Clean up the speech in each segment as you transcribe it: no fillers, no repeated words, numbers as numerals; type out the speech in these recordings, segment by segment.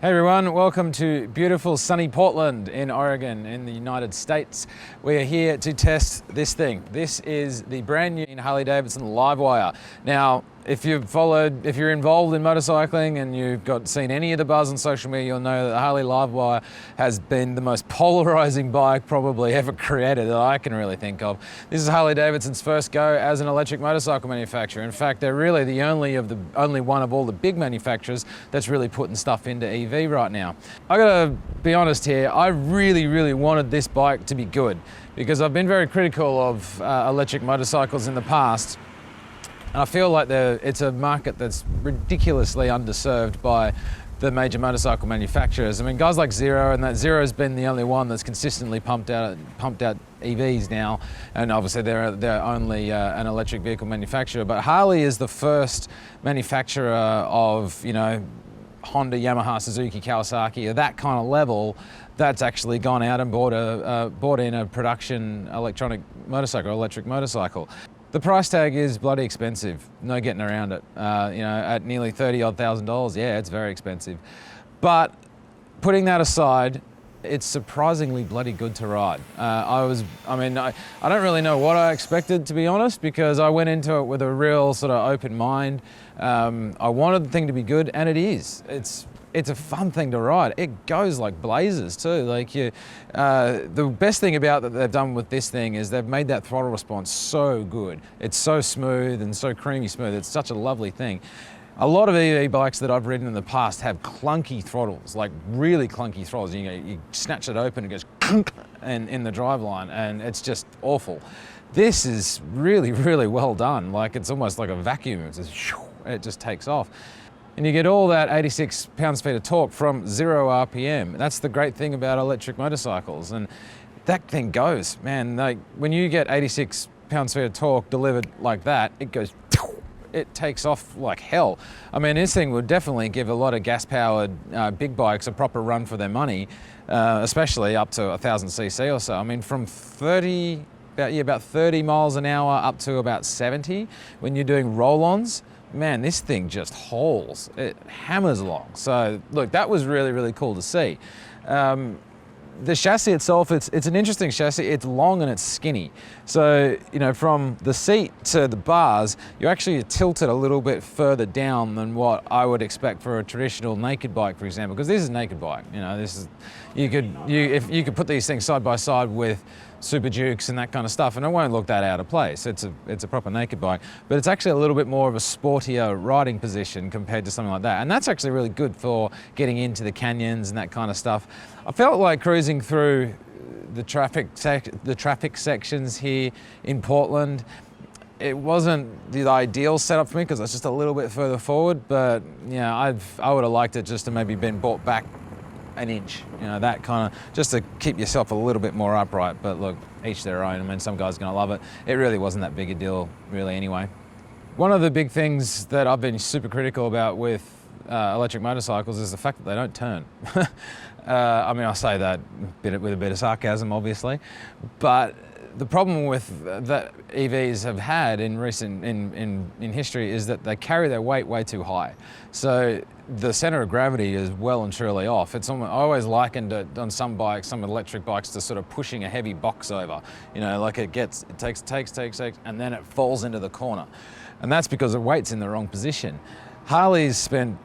Hey everyone, welcome to beautiful sunny Portland in Oregon in the United States. We are here to test this thing. This is the brand new Harley-Davidson LiveWire. Now, if you're involved in motorcycling and you've seen any of the buzz on social media, you'll know that the Harley LiveWire has been the most polarizing bike probably ever created that I can really think of. This is Harley-Davidson's first go as an electric motorcycle manufacturer. In fact, they're really the only one of all the big manufacturers that's really putting stuff into EV right now. I gotta be honest here, I really wanted this bike to be good because I've been very critical of electric motorcycles in the past. And I feel like it's a market that's ridiculously underserved by the major motorcycle manufacturers. I mean, guys like Zero, and that Zero's been the only one that's consistently pumped out EVs now, and obviously they're only an electric vehicle manufacturer. But Harley is the first manufacturer of, you know, Honda, Yamaha, Suzuki, Kawasaki, at that kind of level, that's actually gone out and bought in a production electric motorcycle. The price tag is bloody expensive, no getting around it. You know, at nearly $30,000, yeah, it's very expensive. But putting that aside, it's surprisingly bloody good to ride. I don't really know what I expected, to be honest, because I went into it with a real sort of open mind. I wanted the thing to be good, and it is. It's a fun thing to ride. It goes like blazes too. Like the best thing about that they've done with this thing is they've made that throttle response so good. It's so smooth and so creamy smooth. It's such a lovely thing. A lot of EV bikes that I've ridden in the past have clunky throttles, like really clunky throttles. You snatch it open, it goes clunk in the driveline, and it's just awful. This is really well done. Like it's almost like a vacuum. It just takes off. And you get all that 86 pounds-feet of torque from 0 RPM. That's the great thing about electric motorcycles. And that thing goes, man. Like when you get 86 pounds-feet of torque delivered like that, it goes, it takes off like hell. I mean, this thing would definitely give a lot of gas-powered big bikes a proper run for their money, especially up to 1,000 cc or so. I mean, from about 30 miles an hour up to about 70 when you're doing roll-ons. Man, this thing just hauls. It hammers along. So look, that was really cool to see. The chassis itself, it's an interesting chassis. It's long and it's skinny. So, you know, from the seat to the bars, you actually tilted a little bit further down than what I would expect for a traditional naked bike, for example, because this is a naked bike. You know, if you could put these things side by side with Super Dukes and that kind of stuff, and it won't look that out of place. It's a proper naked bike, but it's actually a little bit more of a sportier riding position compared to something like that, and that's actually really good for getting into the canyons and that kind of stuff. I felt like cruising through the traffic sections here in Portland. It wasn't the ideal setup for me because it's just a little bit further forward, but yeah, I would have liked it just to maybe been brought back an inch, you know, that kind of, just to keep yourself a little bit more upright. But look, each their own. I mean, some guys are going to love it. It really wasn't that big a deal, really, anyway. One of the big things that I've been super critical about with electric motorcycles is the fact that they don't turn. I mean, I say that with a bit of sarcasm, obviously, but the problem with that EVs have had in history is that they carry their weight way too high. So the center of gravity is well and truly off. I always likened it on some bikes, some electric bikes, to sort of pushing a heavy box over. You know, like it takes, and then it falls into the corner. And that's because the weight's in the wrong position. Harley's spent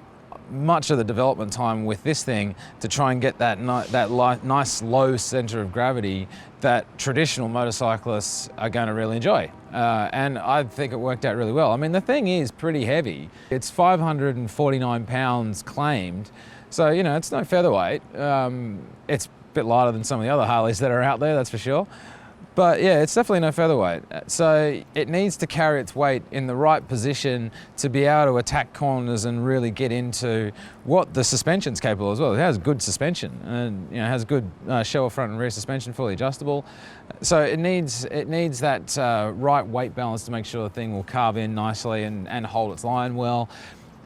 much of the development time with this thing to try and get that nice low center of gravity that traditional motorcyclists are going to really enjoy. And I think it worked out really well. I mean, the thing is pretty heavy. It's 549 pounds claimed. So, you know, it's no featherweight. It's a bit lighter than some of the other Harleys that are out there, that's for sure. But yeah, it's definitely no featherweight. So it needs to carry its weight in the right position to be able to attack corners and really get into what the suspension's capable as well. It has good suspension and, you know, has good shower front and rear suspension, fully adjustable. So it needs that right weight balance to make sure the thing will carve in nicely and hold its line well.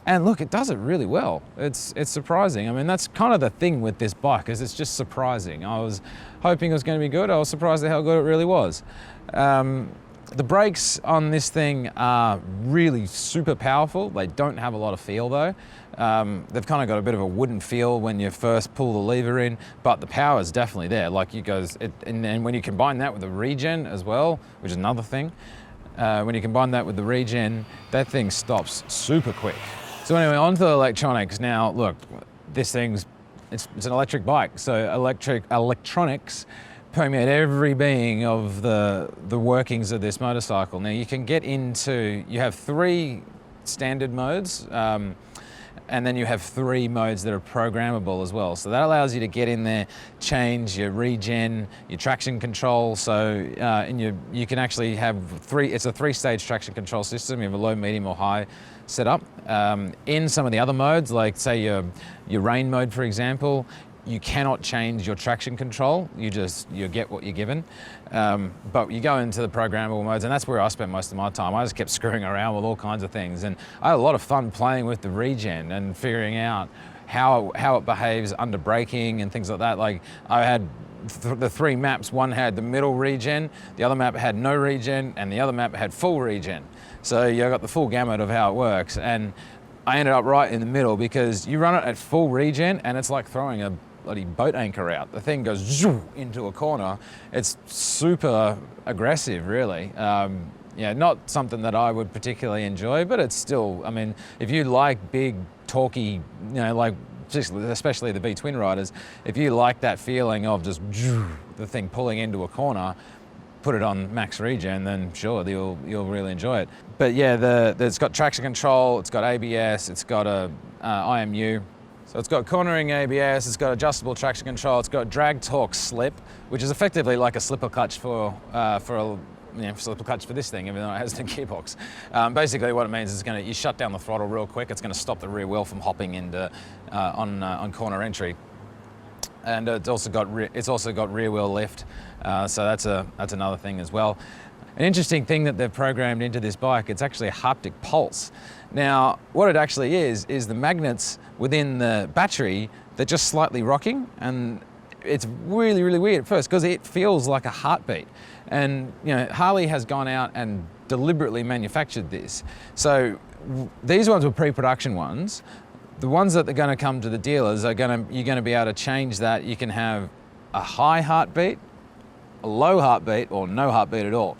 And look, it does it really well. It's surprising. I mean, that's kind of the thing with this bike, is it's just surprising. I was hoping it was going to be good. I was surprised at how good it really was. The brakes on this thing are really super powerful. They don't have a lot of feel though. They've kind of got a bit of a wooden feel when you first pull the lever in, but the power is definitely there. Like and when you combine that with the regen as well, which is another thing, when you combine that with the regen, that thing stops super quick. So anyway, onto the electronics. Now, look, this thing's, it's an electric bike, so electronics permeate every being of the workings of this motorcycle. Now you can get into, you have 3 standard modes, and then you have 3 modes that are programmable as well. So that allows you to get in there, change your regen, your traction control. So you can actually have it's a 3-stage traction control system. You have a low, medium or high setup. In some of the other modes, like say your rain mode, for example, you cannot change your traction control. You get what you're given. But you go into the programmable modes, and that's where I spent most of my time. I just kept screwing around with all kinds of things, and I had a lot of fun playing with the regen and figuring out how it behaves under braking and things like that. Like I had the 3 maps. One had the middle regen, the other map had no regen, and the other map had full regen. So you got the full gamut of how it works. And I ended up right in the middle because you run it at full regen and it's like throwing a bloody boat anchor out. The thing goes zoom into a corner. It's super aggressive, really. Yeah, not something that I would particularly enjoy, but it's still, I mean, if you like big, torquey, like especially the B twin riders, if you like that feeling of just the thing pulling into a corner, put it on max regen, then sure, you'll really enjoy it. But yeah, it's got traction control, it's got ABS, it's got a IMU. So it's got cornering ABS, it's got adjustable traction control, it's got drag torque slip, which is effectively like a slipper clutch for this thing, even though it has no gearbox. Basically what it means is you shut down the throttle real quick, it's going to stop the rear wheel from hopping into on corner entry. And it's also got rear wheel lift, so that's another thing as well. An interesting thing that they've programmed into this bike, it's actually a Haptic pulse. Now, what it actually is the magnets within the battery, they're just slightly rocking, and it's really, really weird at first because it feels like a heartbeat. And Harley has gone out and deliberately manufactured this. So these ones were pre-production ones. The ones that are going to come to the dealers you're going to be able to change that. You can have a high heartbeat, a low heartbeat, or no heartbeat at all.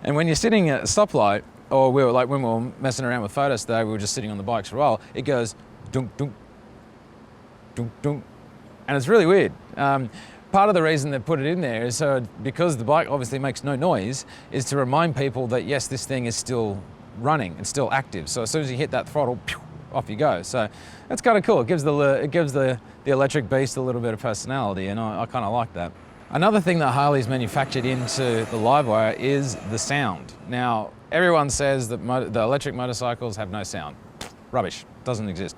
And when you're sitting at a stoplight, or when we were messing around with photos today, we were just sitting on the bikes for a while, it goes dunk, dunk, dunk, dunk. And it's really weird. Part of the reason they put it in there is because the bike obviously makes no noise, is to remind people that yes, this thing is still running, it's still active. So as soon as you hit that throttle, pew, off you go. So that's kind of cool. It gives the electric beast a little bit of personality, and I kind of like that. Another thing that Harley's manufactured into the LiveWire is the sound. Now, everyone says that the electric motorcycles have no sound. Rubbish, doesn't exist.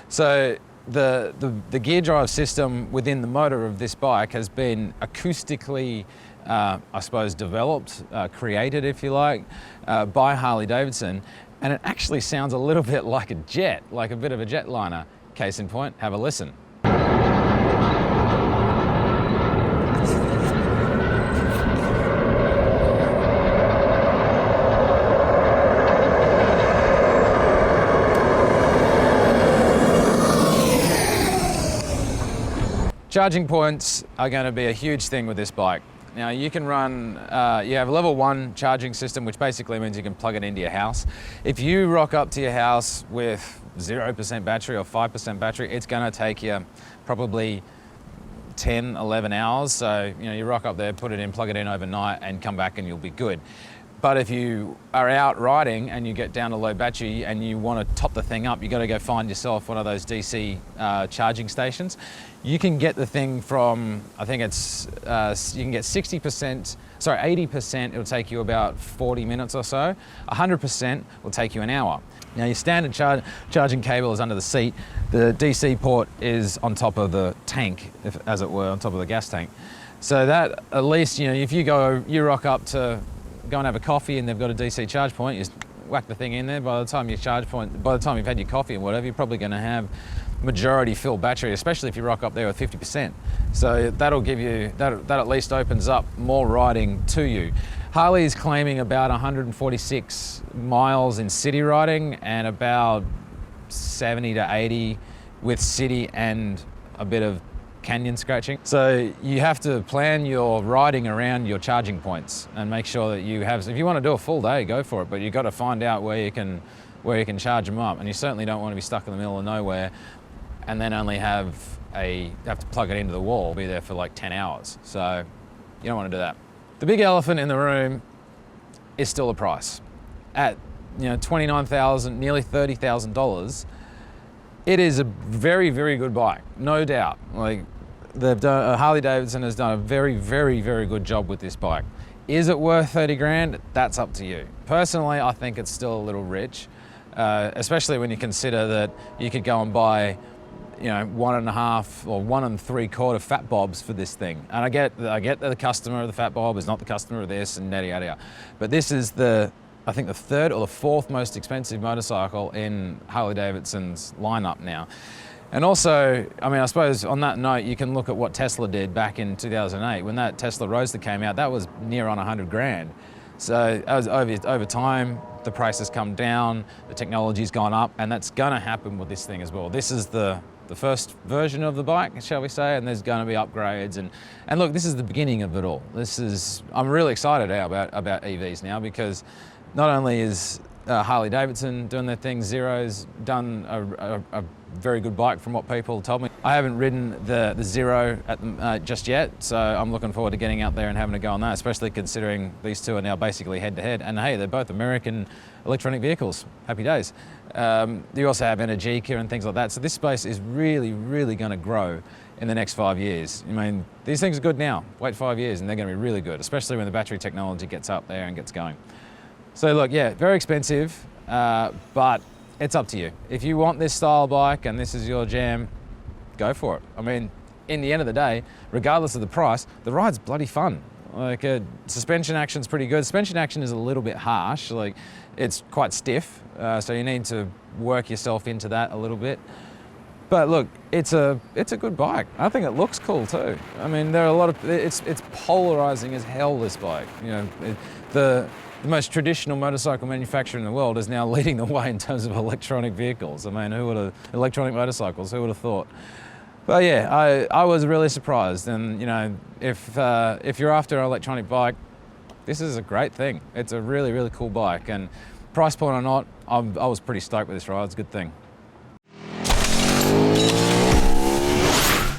So the gear drive system within the motor of this bike has been acoustically, I suppose, developed, created, if you like, by Harley-Davidson. And it actually sounds a little bit like a jet, like a bit of a jetliner. Case in point, have a listen. Charging points are going to be a huge thing with this bike. Now you can run, you have a level 1 charging system, which basically means you can plug it into your house. If you rock up to your house with 0% battery or 5% battery, it's going to take you probably 10, 11 hours. So you rock up there, put it in, plug it in overnight and come back and you'll be good. But if you are out riding and you get down to low battery and you want to top the thing up, you've got to go find yourself one of those DC charging stations. You can get the thing from, I think it's, you can get 80%, it'll take you about 40 minutes or so. 100% will take you an hour. Now your standard charging cable is under the seat. The DC port is on top of the tank, as it were, on top of the gas tank. So that at least, if you rock up to go and have a coffee and they've got a DC charge point, you just whack the thing in there. By the time you've had your coffee and whatever, you're probably going to have majority filled battery, especially if you rock up there with 50%. So that'll give you, that at least opens up more riding to you. Harley's claiming about 146 miles in city riding and about 70 to 80 with city and a bit of canyon scratching. So you have to plan your riding around your charging points and make sure that you have, if you want to do a full day, go for it, but you've got to find out where you can charge them up. And you certainly don't want to be stuck in the middle of nowhere and then only have to plug it into the wall, be there for like 10 hours. So you don't want to do that. The big elephant in the room is still the price. At $29,000, nearly $30,000, it is a very, very good bike, no doubt. Like Harley-Davidson has done a very, very, very good job with this bike. Is it worth 30 grand? That's up to you. Personally, I think it's still a little rich, especially when you consider that you could go and buy 1.5 or 1 3/4 fat bobs for this thing. And I get that the customer of the fat bob is not the customer of this and yada yada yada. But this is I think the third or the fourth most expensive motorcycle in Harley-Davidson's lineup now. And also, I suppose on that note, you can look at what Tesla did back in 2008. When that Tesla Roadster came out, that was near on 100 grand. So over time, the price has come down, the technology's gone up, and that's gonna happen with this thing as well. This is the first version of the bike, shall we say, and there's gonna be upgrades. And look, this is the beginning of it all. I'm really excited now about EVs now, because not only is Harley-Davidson doing their thing, Zero's done a very good bike from what people told me. I haven't ridden the Zero just yet, so I'm looking forward to getting out there and having a go on that, especially considering these two are now basically head-to-head. And hey, they're both American electronic vehicles. Happy days. You also have Energica and things like that. So this space is really, really going to grow in the next 5 years. These things are good now. Wait 5 years and they're going to be really good, especially when the battery technology gets up there and gets going. So look, yeah, very expensive, but it's up to you. If you want this style bike and this is your jam, go for it. In the end of the day, regardless of the price, the ride's bloody fun. Like, suspension action's pretty good. Suspension action is a little bit harsh. Like, it's quite stiff, so you need to work yourself into that a little bit. But look, it's a good bike. I think it looks cool too. There are a lot of, it's polarizing as hell, this bike. The most traditional motorcycle manufacturer in the world is now leading the way in terms of electronic vehicles. Electronic motorcycles, who would have thought? But yeah, I was really surprised. And if you're after an electronic bike, this is a great thing. It's a really, really cool bike. And price point or not, I was pretty stoked with this ride. It's a good thing.